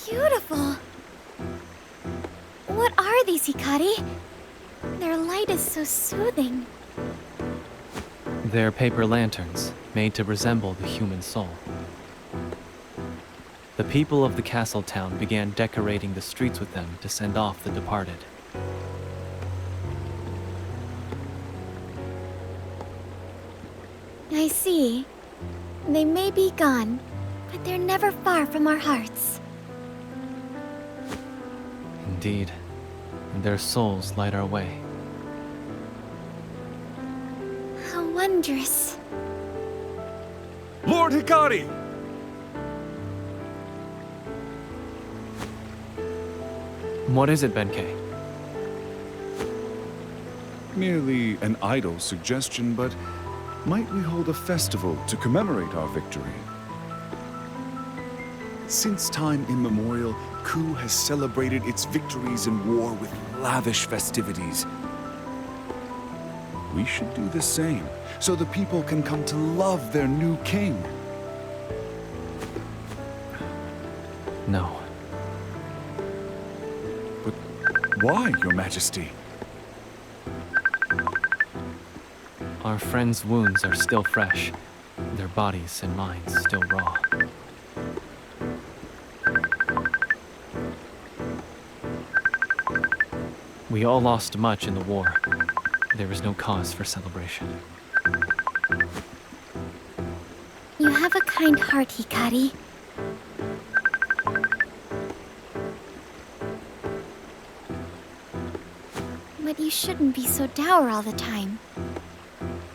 beautiful. What are these, Hikari? Their light is so soothing. They're paper lanterns, made to resemble the human soul. The people of the castle town began decorating the streets with them to send off the departed. I see. They may be gone, but they're never far from our hearts. Indeed, and their souls light our way. How wondrous. Lord Hikari! What is it, Benkei? Merely an idle suggestion, but might we hold a festival to commemorate our victory? Since time immemorial, Ku has celebrated its victories in war with lavish festivities. We should do the same, so the people can come to love their new king. No. But why, Your Majesty? Our friends' wounds are still fresh, their bodies and minds still raw. We all lost much in the war. There is no cause for celebration. You have a kind heart, Hikari. But you shouldn't be so dour all the time.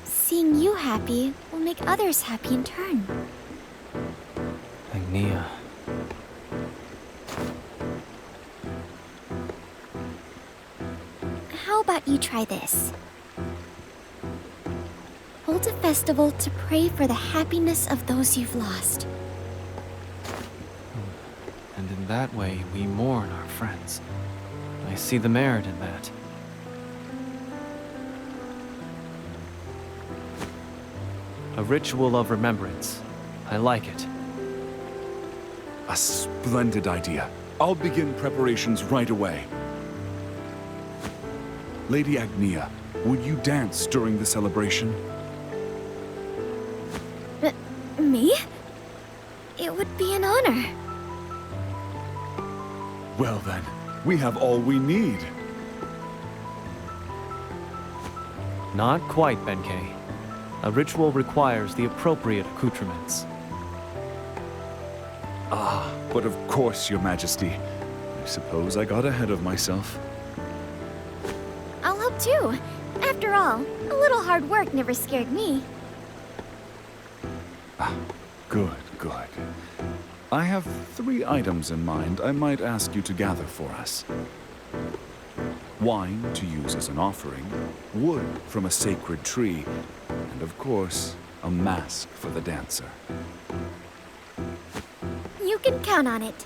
Seeing you happy will make others happy in turn. Agnia. How about you try this? Hold a festival to pray for the happiness of those you've lost. And in that way, we mourn our friends. I see the merit in that. A ritual of remembrance. I like it. A splendid idea. I'll begin preparations right away. Lady Agnia, would you dance during the celebration? Me? It would be an honor. Well then, we have all we need. Not quite, Benkei. A ritual requires the appropriate accoutrements. Ah, but of course, Your Majesty. I suppose I got ahead of myself. I'll help too. After all, a little hard work never scared me. Good, good. I have 3 items in mind I might ask you to gather for us. Wine to use as an offering, wood from a sacred tree, and of course, a mask for the dancer. You can count on it.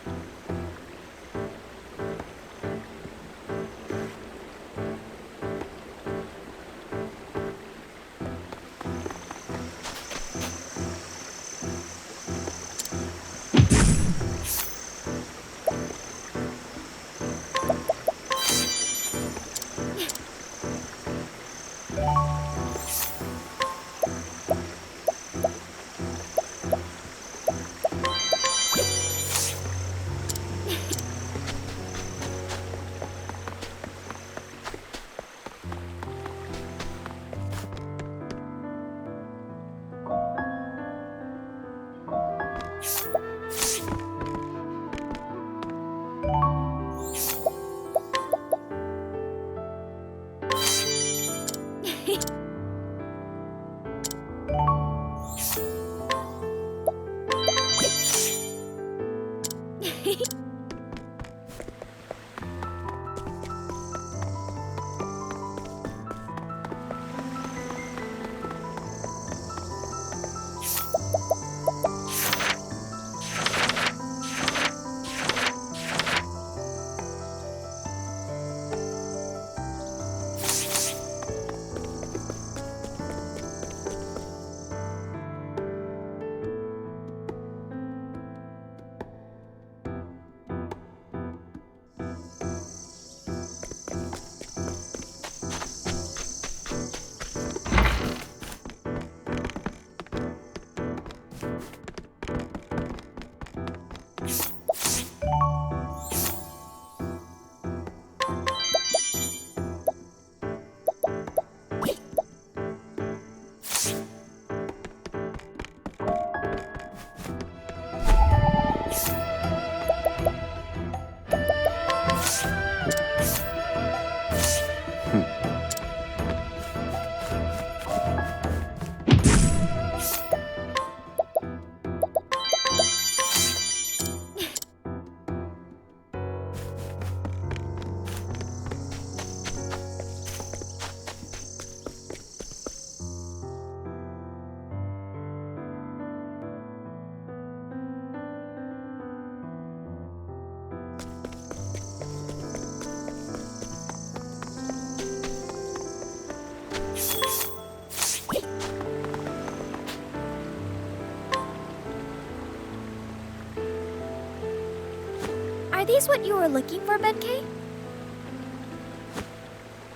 Are these what you were looking for, Benkei?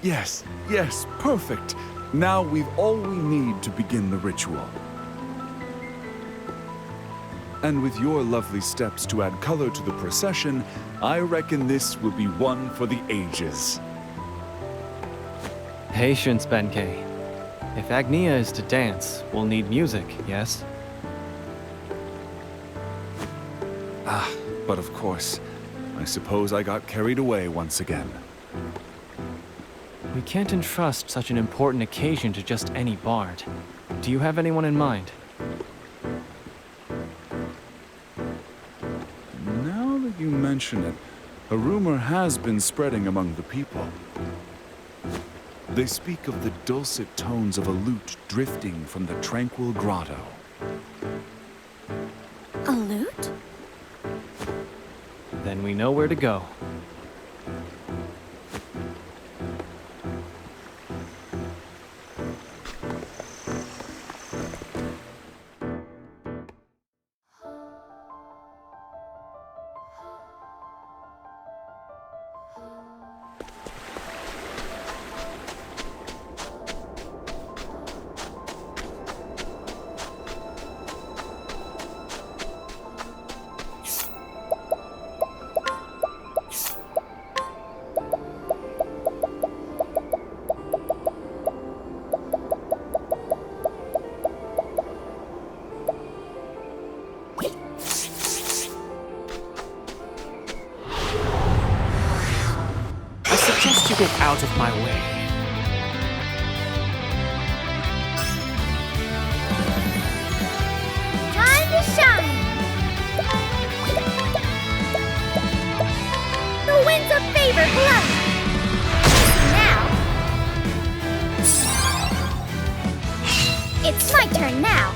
Yes, yes, perfect. Now we've all we need to begin the ritual. And with your lovely steps to add color to the procession, I reckon this will be one for the ages. Patience, Benkei. If Agnia is to dance, we'll need music, yes? But of course, I suppose I got carried away once again. We can't entrust such an important occasion to just any bard. Do you have anyone in mind? Now that you mention it, a rumor has been spreading among the people. They speak of the dulcet tones of a lute drifting from the tranquil grotto. A lute? Then we know where to go. Just to get out of my way. Time to shine! The winds of favor blow! Now... It's my turn now!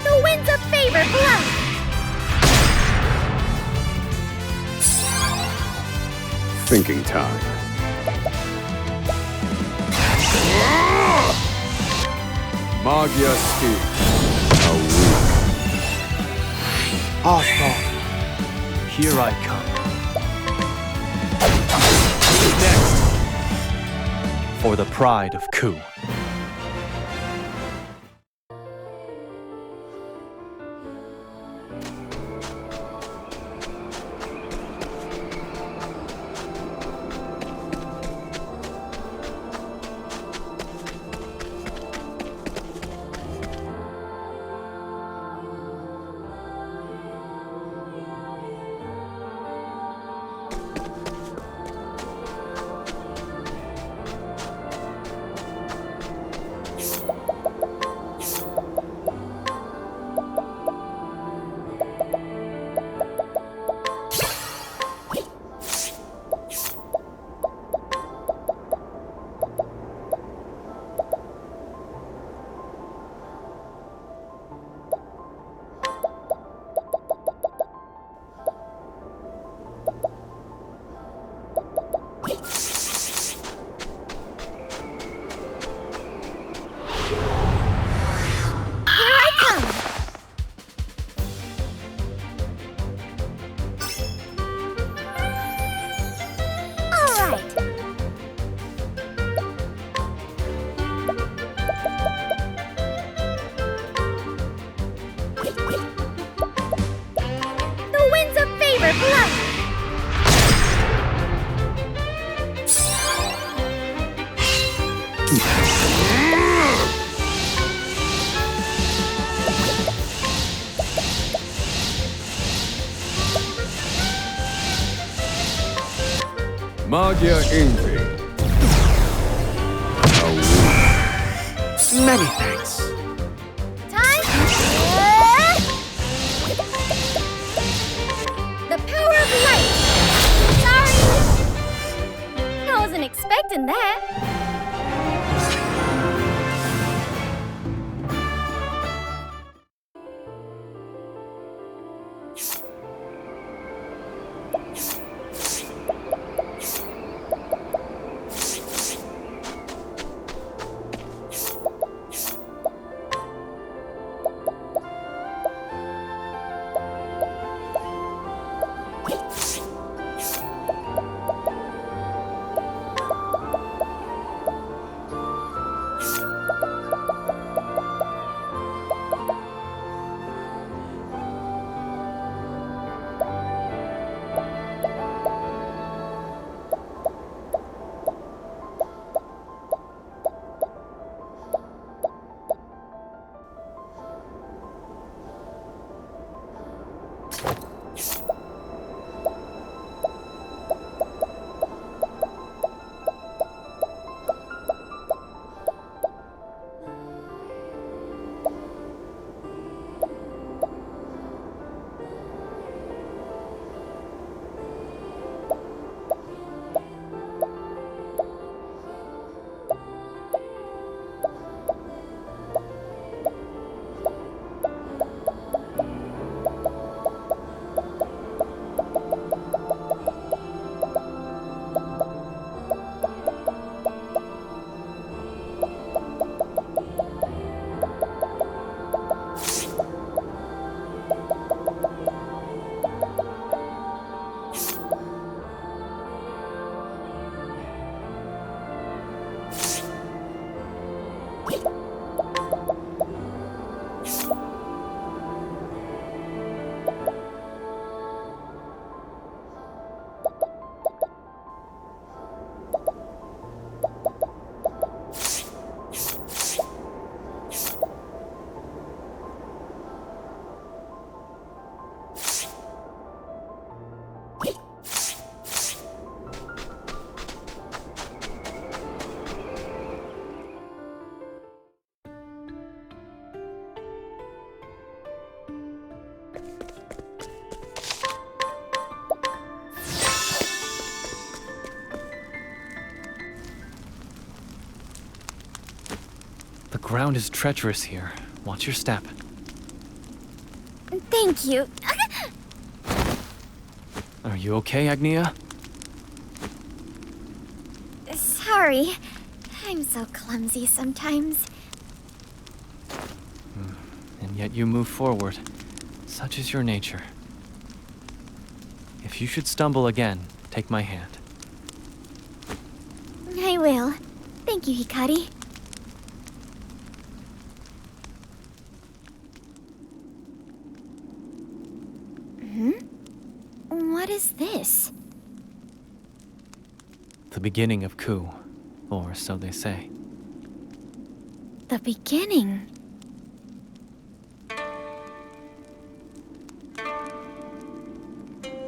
The winds of favor blow! Thinking time. Magia speed. Awful. Here I come. Next! For the pride of Ku. Magia Envy. Many thanks. Time? The power of light! Sorry! I wasn't expecting that. The ground is treacherous here. Watch your step. Thank you. Are you okay, Agnia? Sorry. I'm so clumsy sometimes. And yet you move forward. Such is your nature. If you should stumble again, take my hand. I will. Thank you, Hikari. What is this? The beginning of Ku, or so they say. The beginning.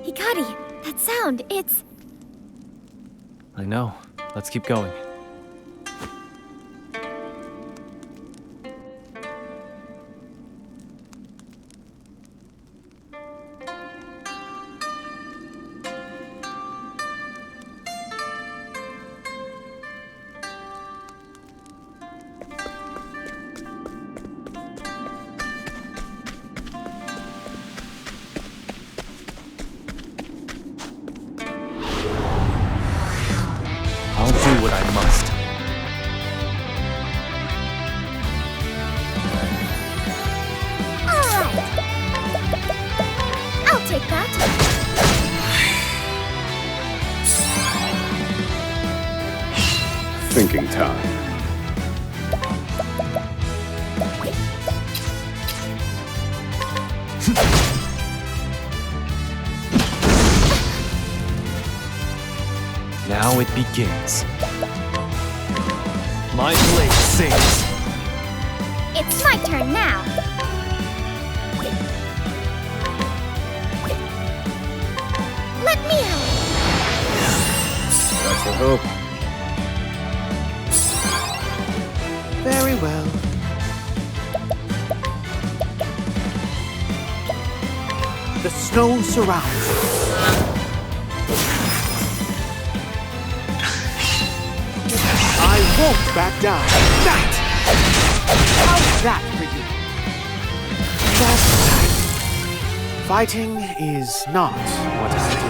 Hikari, that sound, it's... I know. Let's keep going. I'll do what I must. All right. I'll take that. Thinking time. Now it begins. My blade sings. It's my turn now. Let me help. That's a hope. Very well. The snow surrounds us. I won't back down. That! How's that for you? That's... Fighting is not what I do.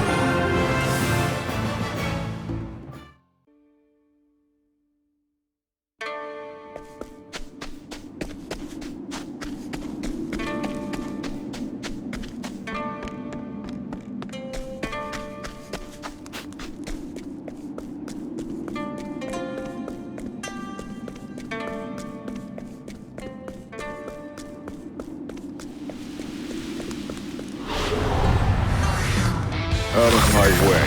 knows my way.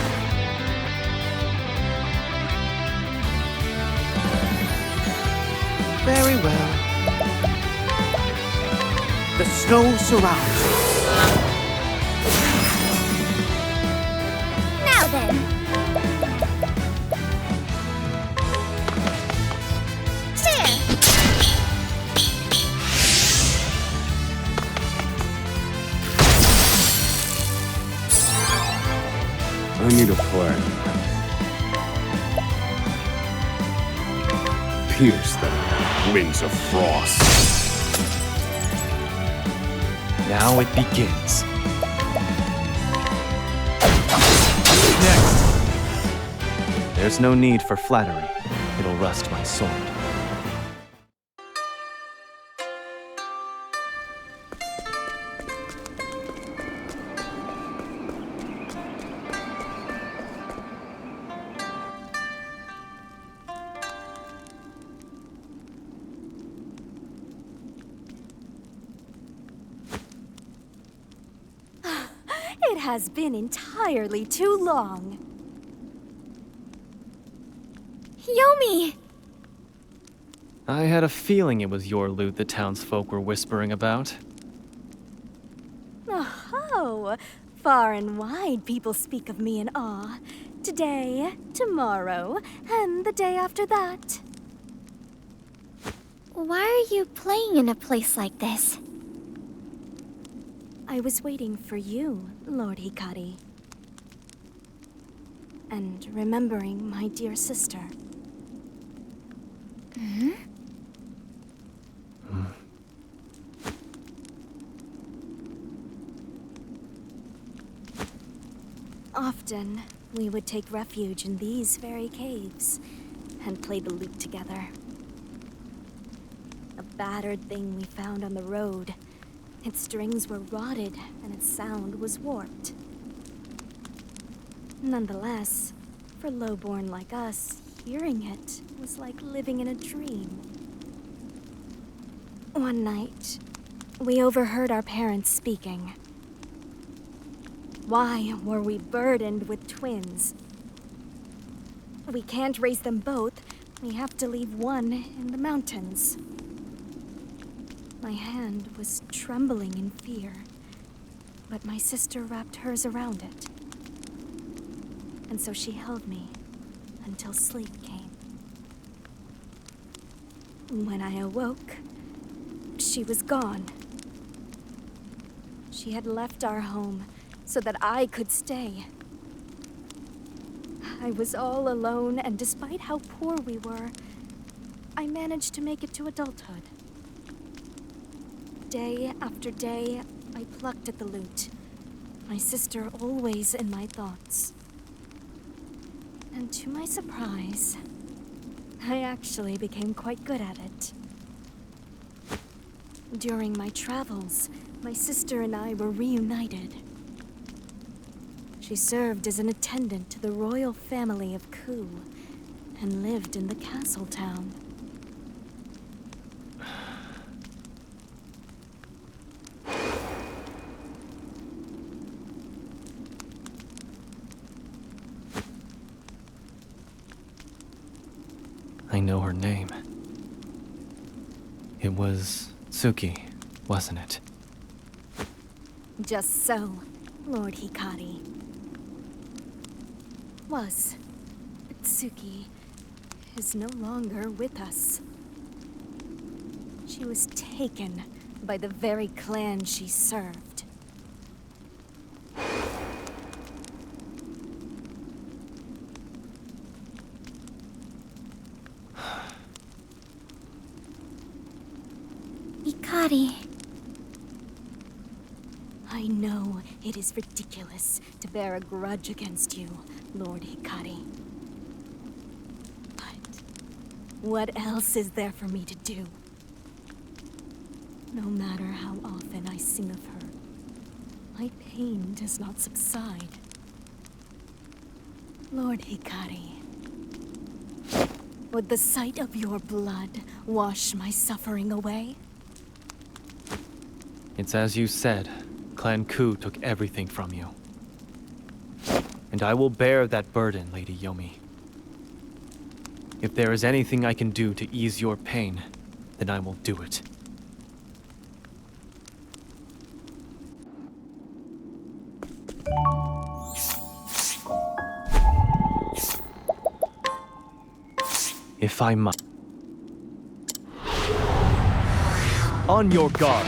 Very well. The snow surrounds us. Now then. There. I need a plan. Pierce them wings of frost. Now it begins. Next! There's no need for flattery. It'll rust my sword. It has been entirely too long. Yomi! I had a feeling it was your loot the townsfolk were whispering about. Oh, far and wide people speak of me in awe. Today, tomorrow, and the day after that. Why are you playing in a place like this? I was waiting for you, Lord Hikari. And remembering my dear sister. Often, we would take refuge in these very caves and play the lute together. A battered thing we found on the road. Its strings were rotted and its sound was warped. Nonetheless, for lowborn like us, hearing it was like living in a dream. One night, we overheard our parents speaking. Why were we burdened with twins? We can't raise them both. We have to leave one in the mountains. My hand was trembling in fear, but my sister wrapped hers around it. And so she held me until sleep came. When I awoke, she was gone. She had left our home so that I could stay. I was all alone, and despite how poor we were, I managed to make it to adulthood. Day after day, I plucked at the lute, my sister always in my thoughts. And to my surprise, I actually became quite good at it. During my travels, my sister and I were reunited. She served as an attendant to the royal family of Ku and lived in the castle town. I know her name. It was Tsuki, wasn't it? Just so, Lord Hikari. Was. Tsuki is no longer with us. She was taken by the very clan she served. Hikari. I know it is ridiculous to bear a grudge against you, Lord Hikari. But what else is there for me to do? No matter how often I sing of her, my pain does not subside. Lord Hikari, would the sight of your blood wash my suffering away? It's as you said. Clan Ku took everything from you. And I will bear that burden, Lady Yomi. If there is anything I can do to ease your pain, then I will do it. If I must. On your guard.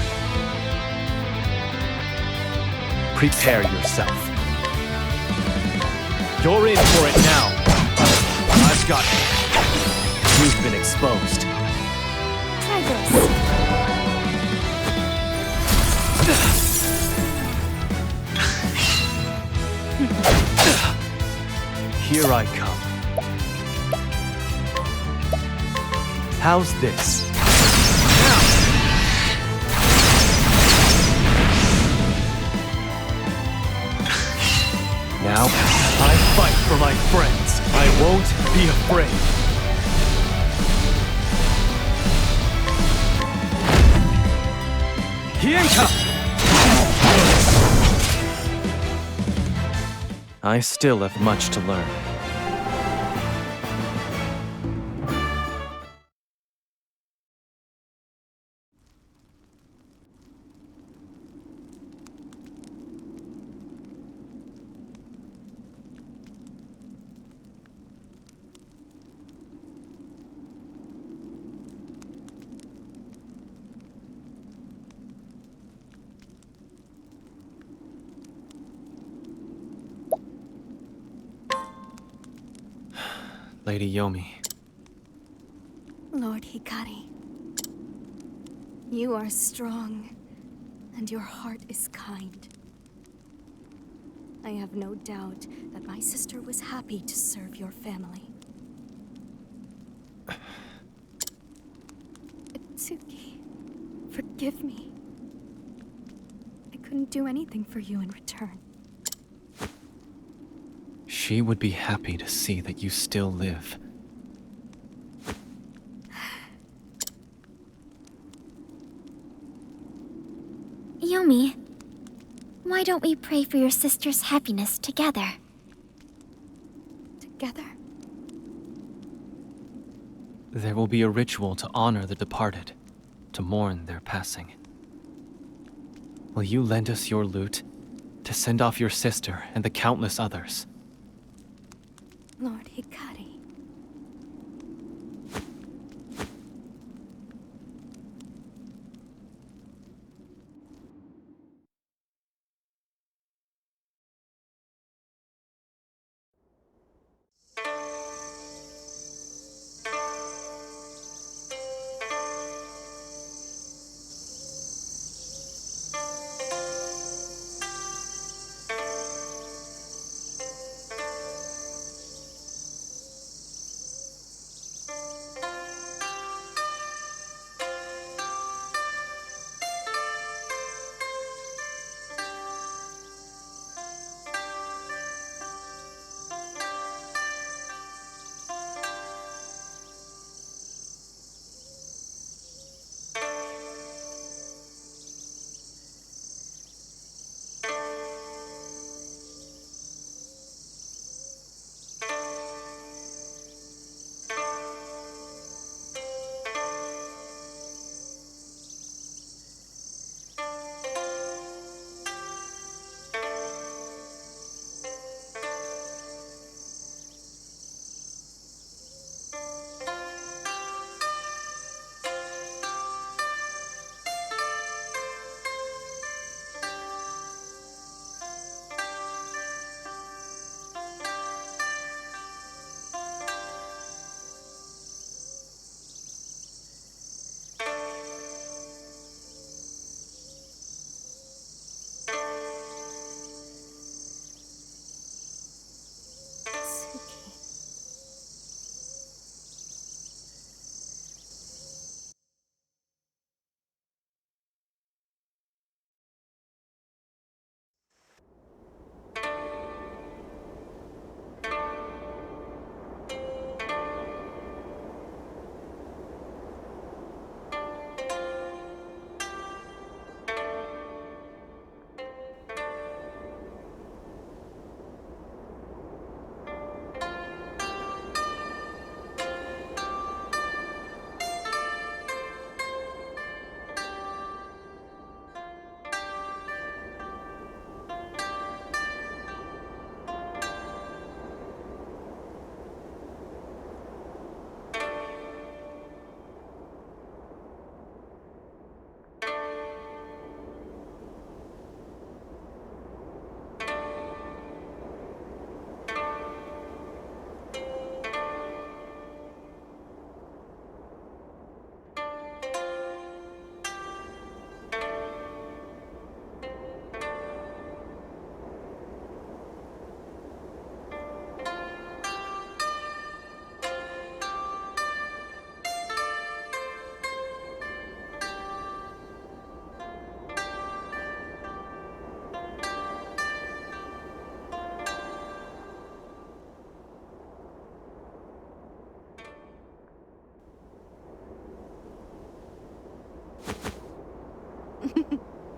Prepare yourself. You're in for it now. I've got it. You've been exposed. Try this. Here I come. How's this? Now, I fight for my friends. I won't be afraid. Hienka! I still have much to learn. Lady Yomi, Lord Hikari, you are strong, and your heart is kind. I have no doubt that my sister was happy to serve your family. Itsuki, forgive me. I couldn't do anything for you in return. she would be happy to see that you still live. Yomi, why don't we pray for your sister's happiness together? Together? There will be a ritual to honor the departed, to mourn their passing. Will you lend us your lute to send off your sister and the countless others? Lord Hikari.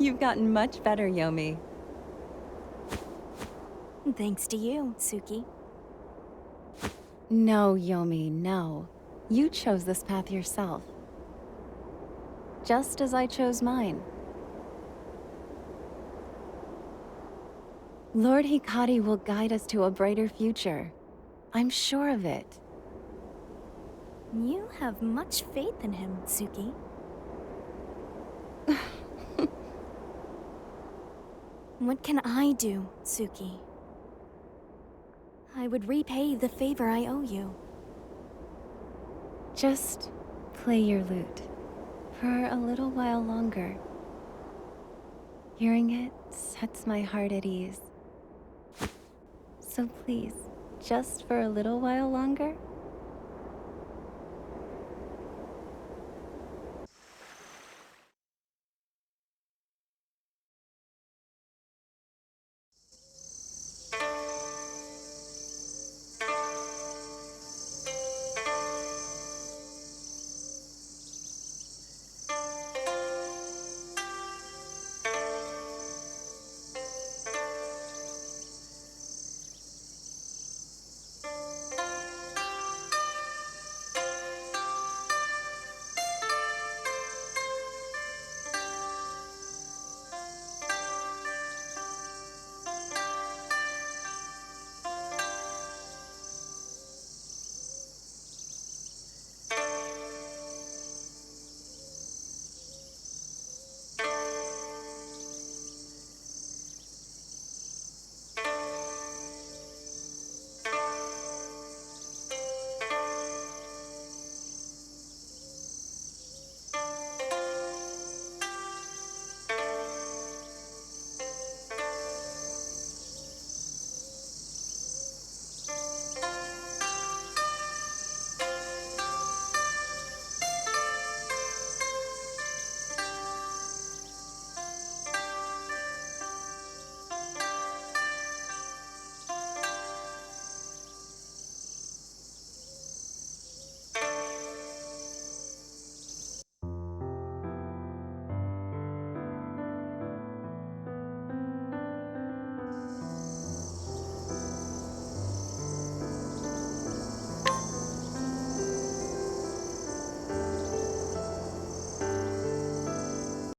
You've gotten much better, Yomi. Thanks to you, Suki. No, Yomi, no. You chose this path yourself. Just as I chose mine. Lord Hikari will guide us to a brighter future. I'm sure of it. You have much faith in him, Suki. What can I do, Suki? I would repay the favor I owe you. Just play your lute for a little while longer. Hearing it sets my heart at ease. So please, just for a little while longer,